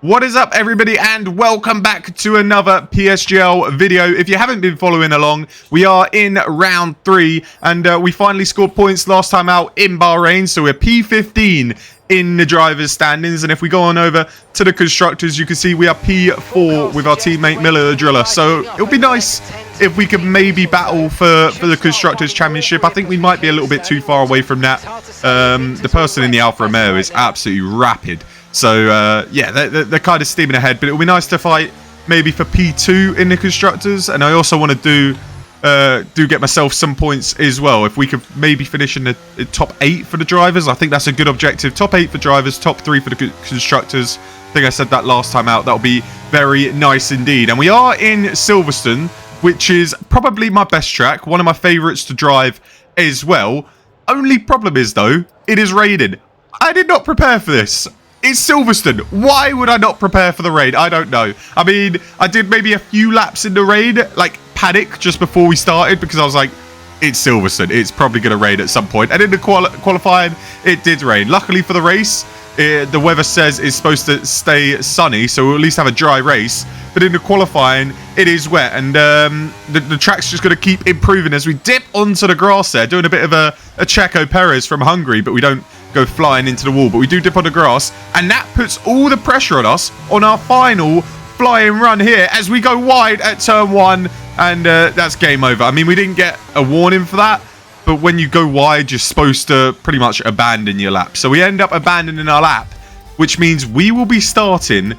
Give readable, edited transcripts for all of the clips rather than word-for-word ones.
What is up, everybody, and welcome back to another PSGL video. If you haven't been following along, we are in round 3, and we finally scored points last time out in Bahrain, so we're P15 in the drivers' standings. And if we go on over to the constructors, you can see we are P4 with our teammate Miller the Driller. So it'll be nice if we could maybe battle for the constructors' championship. I think we might be a little bit too far away from that. The person in the Alfa Romeo is absolutely rapid. So, yeah, they're kind of steaming ahead. But it will be nice to fight maybe for P2 in the constructors. And I also want to do get myself some points as well. If we could maybe finish in the top 8 for the drivers, I think that's a good objective. Top 8 for drivers, top 3 for the constructors. I think I said that last time out. That'll be very nice indeed. And we are in Silverstone, which is probably my best track. One of my favourites to drive as well. Only problem is, though, it is raining. I did not prepare for this. It's Silverstone. Why would I not prepare for the rain? I don't know. I mean, I did maybe a few laps in the rain, like panic just before we started, because I was like, it's Silverstone. It's probably going to rain at some point. And in the qualifying, it did rain. Luckily for the race, the weather says it's supposed to stay sunny, so we'll at least have a dry race. But in the qualifying, it is wet, and the track's just going to keep improving as we dip onto the grass there, doing a bit of a Checo Perez from Hungary, but we don't go flying into the wall, but we do dip on the grass, and that puts all the pressure on us on our final flying run here as we go wide at turn 1, and that's game over. I mean, we didn't get a warning for that, but when you go wide, you're supposed to pretty much abandon your lap. So we end up abandoning our lap, which means we will be starting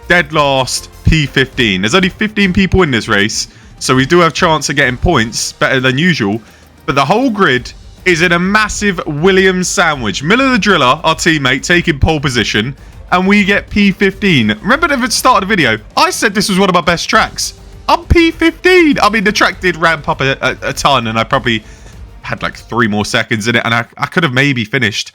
dead last P15. There's only 15 people in this race, so we do have a chance of getting points better than usual, but the whole grid is in a massive Williams sandwich. Miller the Driller, our teammate, taking pole position, and we get P15. Remember at the start of the video, I said this was one of my best tracks. I'm P15. I mean, the track did ramp up a ton, and I probably had like 3 more seconds in it, and I could have maybe finished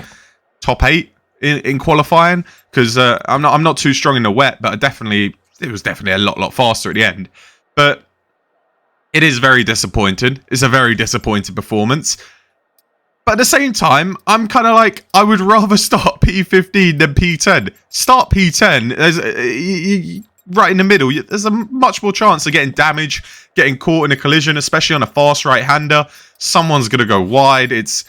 top 8 in qualifying, because I'm not too strong in the wet, but it was definitely a lot faster at the end. But it is very disappointing. It's a very disappointing performance. But at the same time, I'm kind of like, I would rather start P15 than P10. Start P10, right in the middle. There's a much more chance of getting damage, getting caught in a collision, especially on a fast right-hander. Someone's going to go wide. It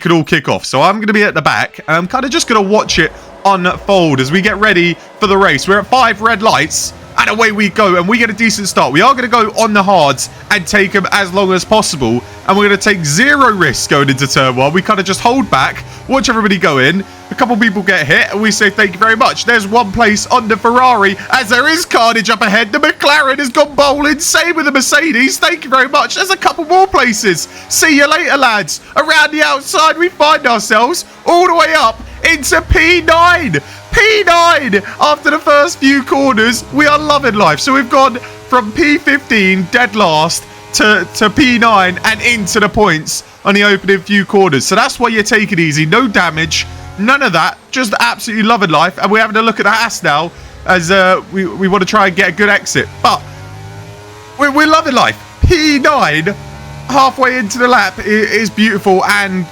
could all kick off. So I'm going to be at the back, and I'm kind of just going to watch it unfold as we get ready for the race. We're at 5 red lights, and away we go, and we get a decent start. We are going to go on the hards and take them as long as possible, and we're going to take 0 risks going into turn 1. We kind of just hold back, watch everybody go in. A couple people get hit, and we say thank you very much. There's one place on the Ferrari, as there is carnage up ahead. The McLaren has gone bowling, same with the Mercedes. Thank you very much. There's a couple more places. See you later, lads. Around the outside, we find ourselves all the way up into P9. P9 after the first few corners. We are loving life. So we've gone from P15 dead last to P9 and into the points on the opening few corners. So that's why you take it easy. No damage, none of that, just absolutely loving life. And we're having a look at the Haas now as we want to try and get a good exit, but we're loving life. P9 halfway into the lap is beautiful and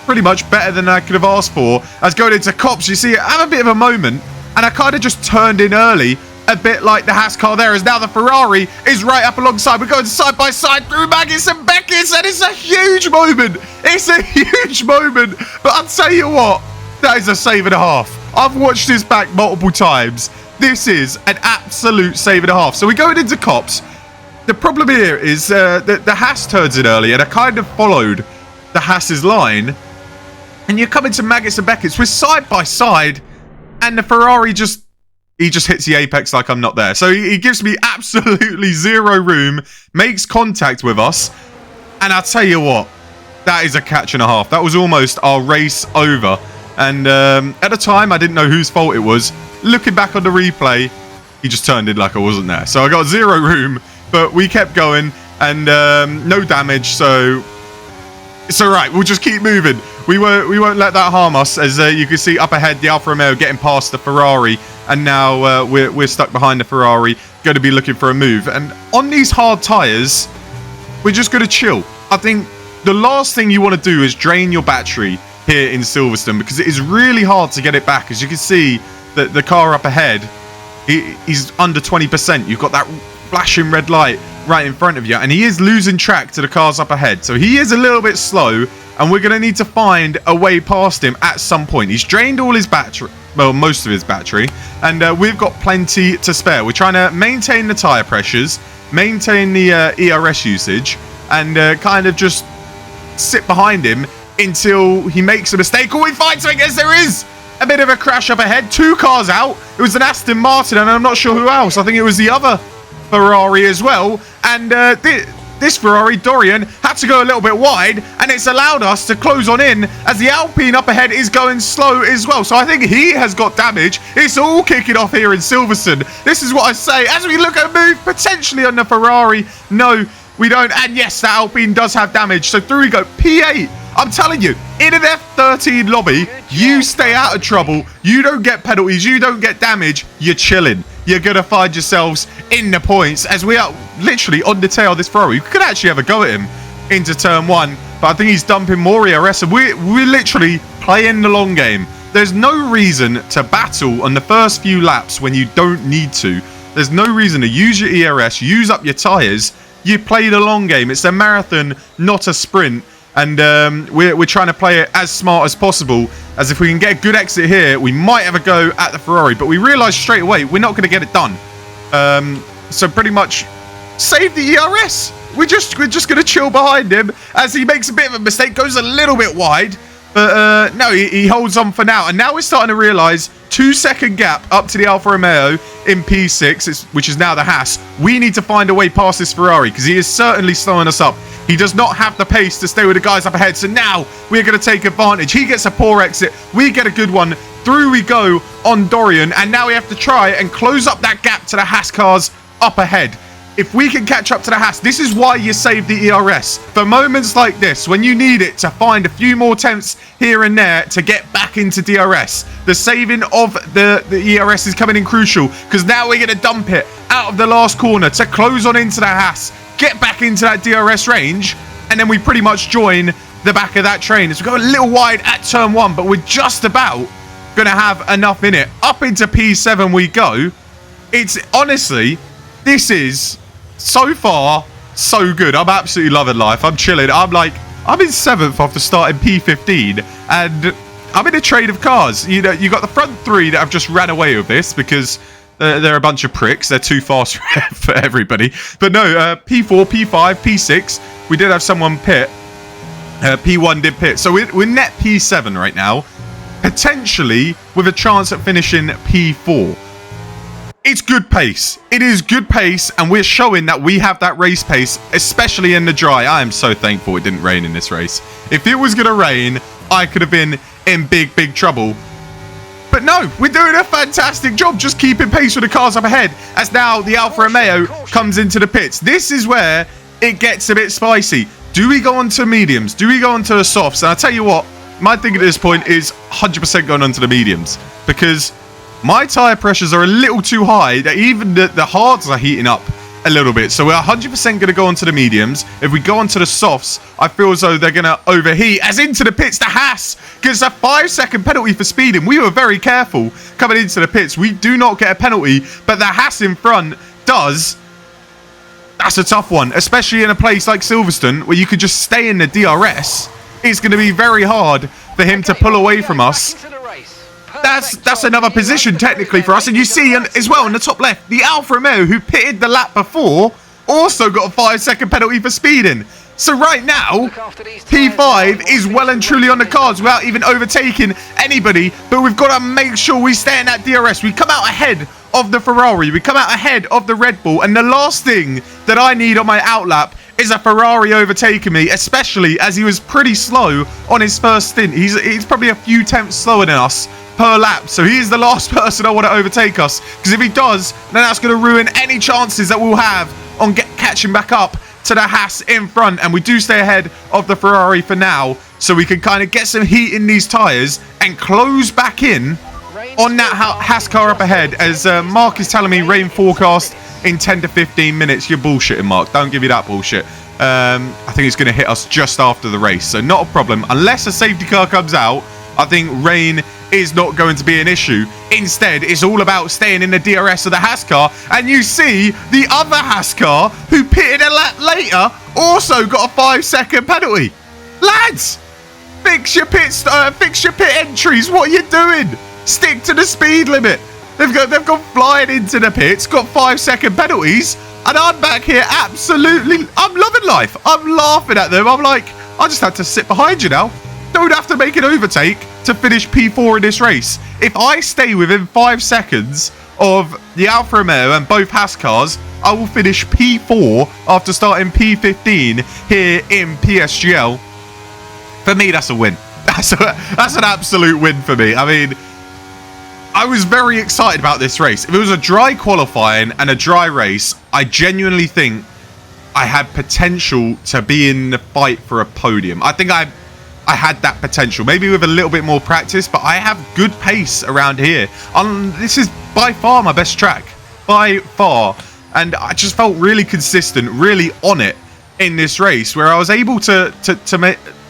pretty much better than I could have asked for. As going into Cops, you see, I have a bit of a moment, and I kind of just turned in early, a bit like the Haas car there, as now the Ferrari is right up alongside. We're going side by side through Maggis and Beckis, and it's a huge moment. It's a huge moment, but I'll tell you what, that is a save and a half. I've watched this back multiple times. This is an absolute save and a half. So we're going into Cops. The problem here is that the Haas turns in early, and I kind of followed the Haas's line. And you're coming to Maggis and Beckett's. We're side by side, and the Ferrari just hits the apex like I'm not there. So he gives me absolutely 0 room, makes contact with us, and I'll tell you what, that is a catch and a half. That was almost our race over. And at the time, I didn't know whose fault it was. Looking back on the replay, he just turned in like I wasn't there. So I got 0 room, but we kept going, and no damage, so it's all right. We'll just keep moving. We won't let that harm us, as you can see up ahead, the Alfa Romeo getting past the Ferrari, and now we're stuck behind the Ferrari, going to be looking for a move. And on these hard tyres, we're just going to chill. I think the last thing you want to do is drain your battery here in Silverstone, because it is really hard to get it back. As you can see, the car up ahead he's under 20%. You've got that flashing red light right in front of you, and he is losing track to the cars up ahead. So he is a little bit slow, and we're going to need to find a way past him at some point. He's drained all his battery, well, most of his battery, and we've got plenty to spare. We're trying to maintain the tyre pressures, maintain the ERS usage, and kind of just sit behind him until he makes a mistake or we find something. As there is a bit of a crash up ahead, 2 cars out. It was an Aston Martin, and I'm not sure who else. I think it was the other Ferrari as well, and this Ferrari, Dorian, had to go a little bit wide, and it's allowed us to close on in as the Alpine up ahead is going slow as well. So I think he has got damage. It's all kicking off here in Silverstone. This is what I say as we look at a move potentially on the Ferrari. No, we don't. And yes, that Alpine does have damage. So through we go. P8. I'm telling you, in an F13 lobby, you stay out of trouble. You don't get penalties. You don't get damage. You're chilling. You're going to find yourselves in the points as we are literally on the tail of this Ferrari. We could actually have a go at him into turn 1, but I think he's dumping more ERS, and we're literally playing the long game. There's no reason to battle on the first few laps when you don't need to. There's no reason to use your ERS, use up your tyres. You play the long game. It's a marathon, not a sprint. And we're trying to play it as smart as possible, as if we can get a good exit here, we might have a go at the Ferrari, but we realise straight away we're not going to get it done. So pretty much save the ERS. We're just going to chill behind him as he makes a bit of a mistake, goes a little bit wide, but no, he holds on for now. And now we're starting to realise 2-second gap up to the Alfa Romeo in P6, which is now the Haas. We need to find a way past this Ferrari because he is certainly slowing us up. He does not have the pace to stay with the guys up ahead. So now we're going to take advantage. He gets a poor exit. We get a good one. Through we go on Dorian. And now we have to try and close up that gap to the Haas cars up ahead. If we can catch up to the Haas, this is why you save the ERS. For moments like this, when you need it to find a few more tenths here and there to get back into DRS, the saving of the ERS is coming in crucial because now we're going to dump it out of the last corner to close on into the Haas, get back into that DRS range, and then we pretty much join the back of that train as we go a little wide at turn 1, but we're just about going to have enough in it. Up into P7 we go. It's honestly, this is so far so good. I'm absolutely loving life. I'm chilling. I'm in 7th after starting P15, and I'm in a trade of cars. You know, you got the front 3 that have just ran away with this because they're a bunch of pricks. They're too fast for everybody. But no, P4, P5, P6, we did have someone pit. P1 did pit. So we're net P7 right now, potentially with a chance at finishing P4. It's good pace. It is good pace, and we're showing that we have that race pace, especially in the dry. I am so thankful it didn't rain in this race. If it was going to rain, I could have been in big, big trouble. But no, we're doing a fantastic job just keeping pace with the cars up ahead as now the Alfa Romeo comes into the pits. This is where it gets a bit spicy. Do we go on to mediums? Do we go on to the softs? And I'll tell you what, my thing at this point is 100% going on to the mediums because my tyre pressures are a little too high that even the hards are heating up a little bit. So we're 100% going to go onto the mediums. If we go onto the softs, I feel as though they're going to overheat. As into the pits, the Haas gets a 5-second penalty for speeding. We were very careful coming into the pits. We do not get a penalty, but the Haas in front does. That's a tough one, especially in a place like Silverstone where you could just stay in the DRS. It's going to be very hard for him to pull away from us. That's another position technically for us. And you see as well on the top left, the Alfa Romeo who pitted the lap before also got a 5-second penalty for speeding. So right now, P5 is well and truly on the cards without even overtaking anybody. But we've got to make sure we stay in that DRS. We come out ahead of the Ferrari. We come out ahead of the Red Bull. And the last thing that I need on my outlap is a Ferrari overtaking me, especially as he was pretty slow on his first stint. He's probably a few tenths slower than us per lap, so he is the last person I want to overtake us, because if he does, then that's going to ruin any chances that we'll have on catching back up to the Haas in front. And we do stay ahead of the Ferrari for now, so we can kind of get some heat in these tyres and close back in on that Haas car up ahead. As Mark is telling me rain forecast in 10 to 15 minutes. You're bullshitting, Mark. Don't give you that bullshit. I think it's going to hit us just after the race, so not a problem. Unless a safety car comes out, I think rain is not going to be an issue. Instead, it's all about staying in the DRS of the Haas car. And you see the other Haas car, who pitted a lap later, also got a 5-second penalty. Lads, fix your pit entries. What are you doing? Stick to the speed limit. They've gone flying into the pits, got 5-second penalties, and I'm back here absolutely. I'm loving life. I'm laughing at them. I'm like, I just had to sit behind you now. Don't have to make an overtake to finish P4 in this race. If I stay within 5 seconds of the Alfa Romeo and both Haas cars, I will finish P4 after starting P15 here in PSGL. For me, that's a win. That's an absolute win for me. I mean, I was very excited about this race. If it was a dry qualifying and a dry race, I genuinely think I had potential to be in the fight for a podium. I think I had that potential, maybe with a little bit more practice, but I have good pace around here. This is by far my best track, by far. And I just felt really consistent, really on it in this race, where I was able to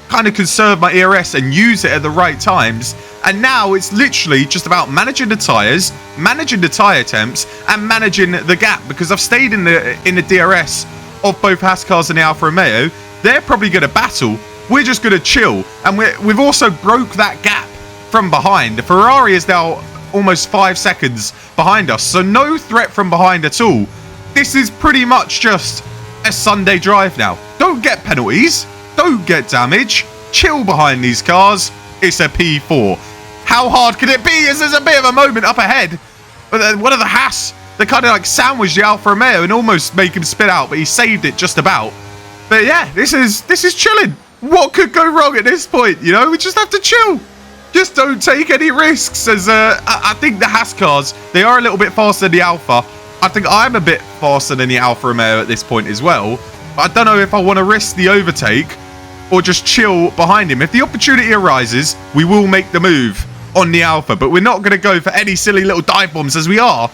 kind of conserve my ERS and use it at the right times. And now it's literally just about managing the tyres, managing the tyre temps, and managing the gap, because I've stayed in the DRS of both Haas cars and the Alfa Romeo. They're probably going to battle. We're just going to chill. And we've also broke that gap from behind. The Ferrari is now almost 5 seconds behind us, so no threat from behind at all. This is pretty much just a Sunday drive now. Don't get penalties. Don't get damage. Chill behind these cars. It's a P4. How hard could it be? As there's a bit of a moment up ahead. But then one of the Haas, they kind of like sandwiched the Alfa Romeo and almost make him spit out, but he saved it just about. But yeah, this is chilling. What could go wrong at this point? You know, we just have to chill. Just don't take any risks. As I think the Haas cars, they are a little bit faster than the Alfa. I think I'm a bit faster than the Alfa Romeo at this point as well. But I don't know if I want to risk the overtake or just chill behind him. If the opportunity arises, we will make the move on the Alfa, but we're not going to go for any silly little dive bombs, as we are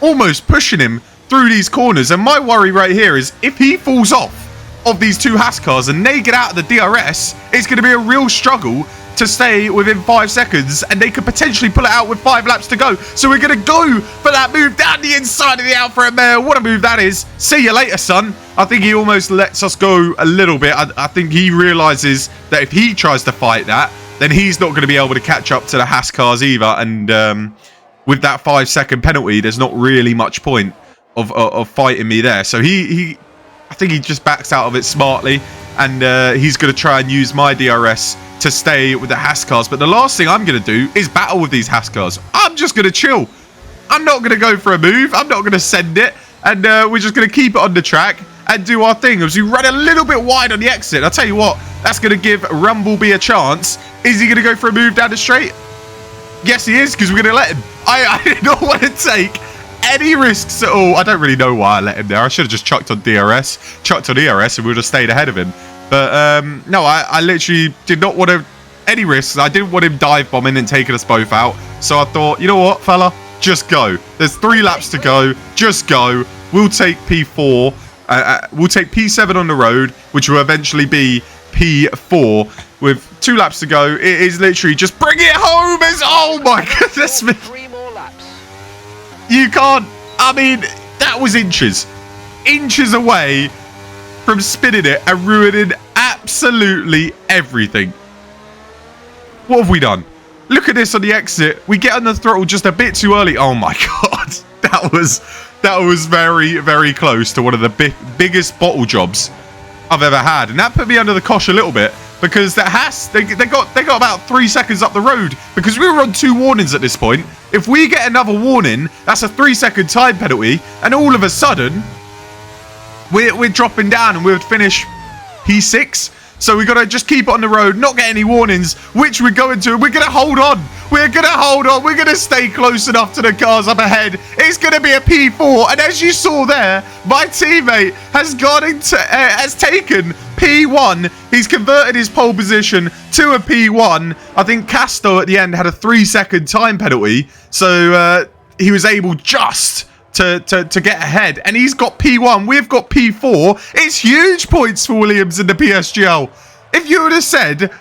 almost pushing him through these corners. And my worry right here is if he falls off of these two Haas cars and they get out of the DRS, it's going to be a real struggle to stay within 5 seconds, and they could potentially pull it out with 5 laps to go. So we're going to go for that move down the inside of the Alfa Romeo. What a move that is. See you later, son. I think he almost lets us go a little bit. I think he realizes that if he tries to fight that, then he's not going to be able to catch up to the Haas cars either. And with that 5-second penalty, there's not really much point of fighting me there. So I think he just backs out of it smartly, and he's going to try and use my DRS to stay with the Haas cars. But the last thing I'm going to do is battle with these Haas cars. I'm just going to chill. I'm not going to go for a move. I'm not going to send it. And we're just going to keep it on the track and do our thing. As we run a little bit wide on the exit, I'll tell you what, that's going to give Rumblebee a chance. Is he going to go for a move down the straight? Yes, he is, because we're going to let him. I did not want to take any risks at all. I don't really know why I let him there. I should have just chucked on ERS, and we would have stayed ahead of him. But no, I literally did not want any risks. I didn't want him dive bombing and taking us both out. So I thought, you know what, fella, just go. There's 3 laps to go. Just go. We'll take P4. We'll take P7 on the road, which will eventually be P4 with 2 laps to go. It is literally just bring it home. Oh my goodness. 3 more laps. You can't. I mean, that was inches away from spinning it and ruining absolutely everything. What have we done? Look at this on the exit. We get on the throttle just a bit too early. Oh my god, that was very, very close to one of the biggest bottle jobs I've ever had, and that put me under the cosh a little bit, because the Haas they got about 3 seconds up the road, because we were on 2 warnings at this point. If we get another warning, that's a 3-second time penalty, and all of a sudden we're dropping down and we would finish P6. So we got to just keep it on the road, not get any warnings, which we're going to. We're going to hold on. We're going to hold on. We're going to stay close enough to the cars up ahead. It's going to be a P4. And as you saw there, my teammate has has taken P1. He's converted his pole position to a P1. I think Casto at the end had a 3-second time penalty. So he was able just to get ahead, and he's got P1, we've got P4. It's huge points for Williams in the PSGL. If you would have said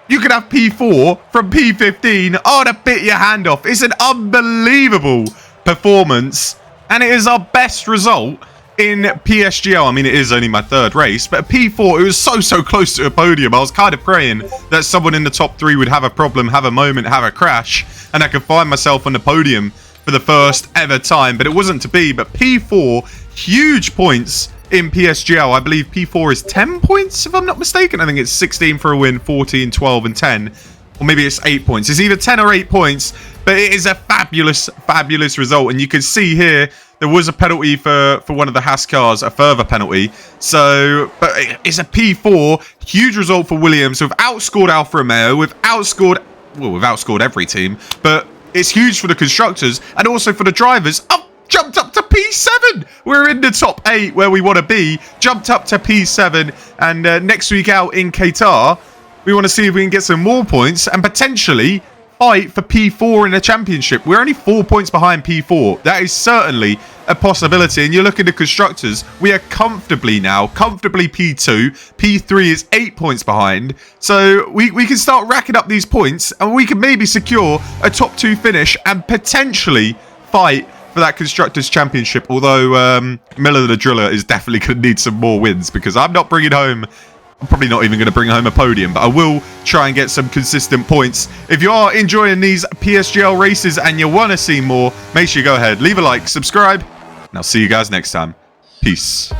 You could have P4 from P15. Oh, to bit your hand off. It's an unbelievable performance. And it is our best result in PSGL. I mean, it is only my third race, but P4, it was so close to a podium. I was kind of praying that someone in the top 3 would have a problem, have a moment, have a crash, and I could find myself on the podium for the first ever time, but it wasn't to be. But P4, huge points in PSGL. I believe P4 is 10 points, if I'm not mistaken. I think it's 16 for a win, 14, 12, and 10. Or maybe it's 8 points. It's either 10 or 8 points, but it is a fabulous result. And you can see here, there was a penalty for one of the Haas cars, a further penalty. So, but it's a P4, huge result for Williams. So we've outscored Alfa Romeo, we've outscored every team, but it's huge for the constructors and also for the drivers. Oh, jumped up to P7. We're in the top 8 where we want to be. Jumped up to P7, and next week out in Qatar, we want to see if we can get some more points and potentially fight for P4 in the championship. We're only 4 points behind P4. That is certainly a possibility. And you look at the constructors, we are comfortably P2. P3 is 8 points behind. So we can start racking up these points and we can maybe secure a top 2 finish and potentially fight for that constructors championship. Although Miller the Driller is definitely going to need some more wins, because I'm probably not even going to bring home a podium, but I will try and get some consistent points. If you are enjoying these PSGL races and you want to see more, make sure you go ahead, leave a like, subscribe, and I'll see you guys next time. Peace.